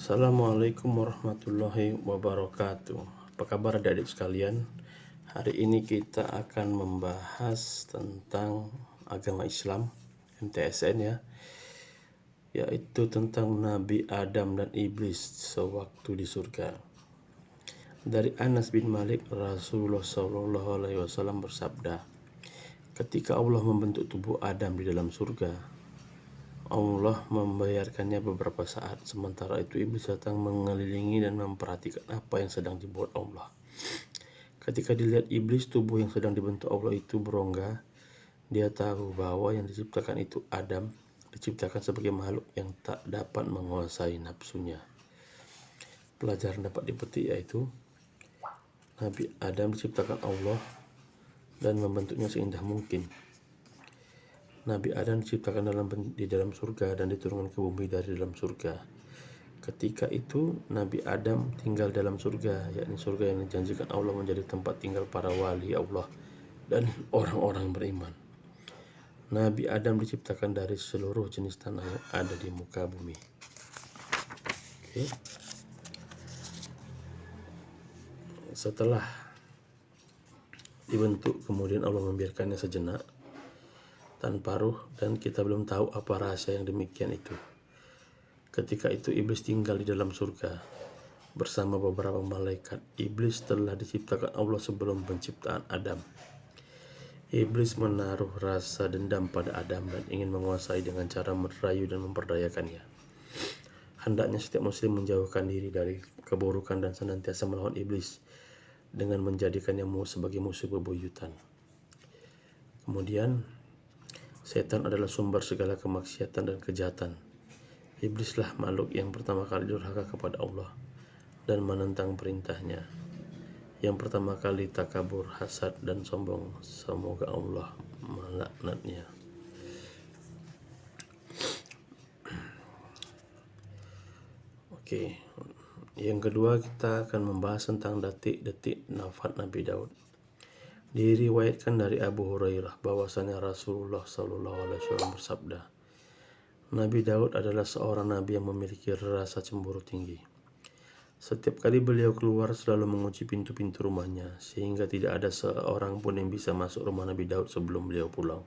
Assalamualaikum warahmatullahi wabarakatuh. Apa kabar adik-adik sekalian? Hari ini kita akan membahas tentang agama Islam, MTSN ya, yaitu tentang Nabi Adam dan Iblis sewaktu di surga. Dari Anas bin Malik, Rasulullah SAW bersabda, ketika Allah membentuk tubuh Adam di dalam surga, Allah membiarkannya beberapa saat, sementara itu iblis datang mengelilingi dan memperhatikan apa yang sedang dibuat Allah. Ketika dilihat iblis, tubuh yang sedang dibentuk Allah itu berongga. Dia tahu bahwa yang diciptakan itu Adam, diciptakan sebagai makhluk yang tak dapat menguasai nafsunya. Pelajaran dapat dipetik yaitu Nabi Adam diciptakan Allah dan membentuknya seindah mungkin. Nabi Adam diciptakan di dalam surga dan diturunkan ke bumi dari dalam surga. Ketika itu Nabi Adam tinggal dalam surga, yakni surga yang dijanjikan Allah menjadi tempat tinggal para wali Allah dan orang-orang beriman. Nabi Adam diciptakan dari seluruh jenis tanah yang ada di muka bumi. Oke. Setelah dibentuk, kemudian Allah membiarkannya sejenak tanpa ruh, dan kita belum tahu apa rahasia yang demikian itu. Ketika itu iblis tinggal di dalam surga bersama beberapa malaikat. Iblis telah diciptakan Allah sebelum penciptaan Adam. Iblis menaruh rasa dendam pada Adam dan ingin menguasai dengan cara merayu dan memperdayakannya. Hendaknya setiap muslim menjauhkan diri dari keburukan dan senantiasa melawan iblis dengan menjadikannya sebagai musuh bebuyutan. Kemudian setan adalah sumber segala kemaksiatan dan kejahatan. Iblislah makhluk yang pertama kali durhaka kepada Allah dan menentang perintahnya. Yang pertama kali takabur, hasad, dan sombong. Semoga Allah melaknatnya. Oke, yang kedua kita akan membahas tentang detik-detik wafat Nabi Daud. Diriwayatkan dari Abu Hurairah bahwasanya Rasulullah SAW bersabda, Nabi Daud adalah seorang nabi yang memiliki rasa cemburu tinggi. Setiap kali beliau keluar selalu mengunci pintu-pintu rumahnya, sehingga tidak ada seorang pun yang bisa masuk rumah Nabi Daud sebelum beliau pulang.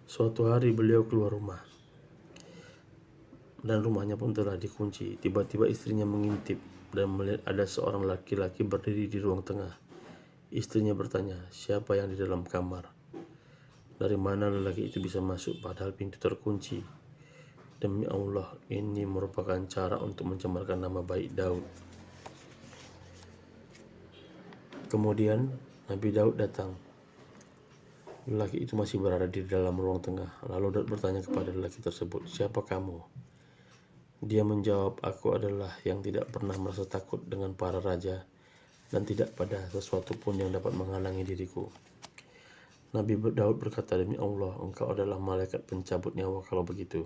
Suatu hari beliau keluar rumah, dan rumahnya pun telah dikunci. Tiba-tiba istrinya mengintip dan melihat ada seorang laki-laki berdiri di ruang tengah. Istrinya bertanya, siapa yang di dalam kamar? Dari mana lelaki itu bisa masuk padahal pintu terkunci? Demi Allah, ini merupakan cara untuk mencemarkan nama baik Daud. Kemudian Nabi Daud datang. Lelaki itu masih berada di dalam ruang tengah. Lalu Daud bertanya kepada lelaki tersebut, siapa kamu? Dia menjawab, aku adalah yang tidak pernah merasa takut dengan para raja dan tidak pada sesuatu pun yang dapat menghalangi diriku. Nabi Daud berkata, demi Allah, engkau adalah malaikat pencabut nyawa. Kalau begitu,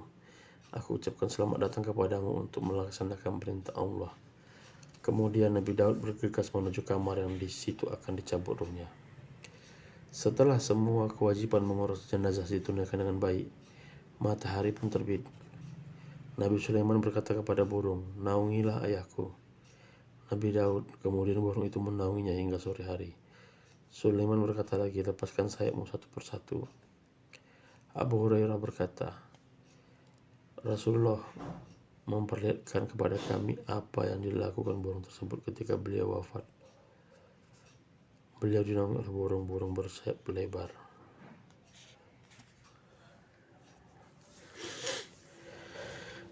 aku ucapkan selamat datang kepadamu untuk melaksanakan perintah Allah. Kemudian Nabi Daud bergegas menuju kamar yang di situ akan dicabut ruhnya. Setelah semua kewajiban mengurus jenazah ditunaikan dengan baik, matahari pun terbit. Nabi Sulaiman berkata kepada burung, naungilah ayahku. Nabi Daud, kemudian burung itu menaunginya hingga sore hari. Sulaiman berkata lagi, lepaskan sayapmu satu persatu. Abu Hurairah berkata, Rasulullah memperlihatkan kepada kami apa yang dilakukan burung tersebut ketika beliau wafat. Beliau dinaungi oleh burung-burung bersayap lebar.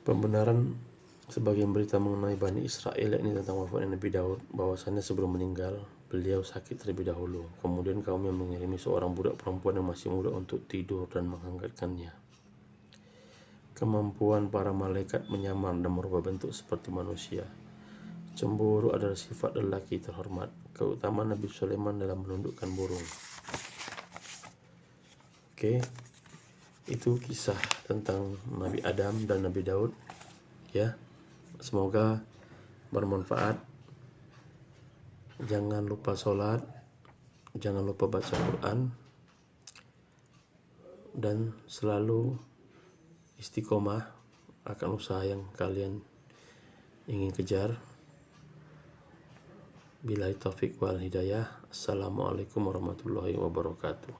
Pembenaran sebagian berita mengenai Bani Israel, yakni tentang wafatnya Nabi Daud, bahwasannya sebelum meninggal beliau sakit terlebih dahulu. Kemudian kaumnya mengirimi seorang budak perempuan yang masih muda untuk tidur dan menghangatkannya. Kemampuan para malaikat menyamar dan merubah bentuk seperti manusia. Cemburu adalah sifat lelaki terhormat. Keutamaan Nabi Sulaiman dalam menundukkan burung. Oke, itu kisah tentang Nabi Adam dan Nabi Daud. Ya, semoga bermanfaat. Jangan lupa sholat, jangan lupa baca Quran, dan selalu istiqomah akan usaha yang kalian ingin kejar. Billahi taufik wal hidayah. Assalamualaikum warahmatullahi wabarakatuh.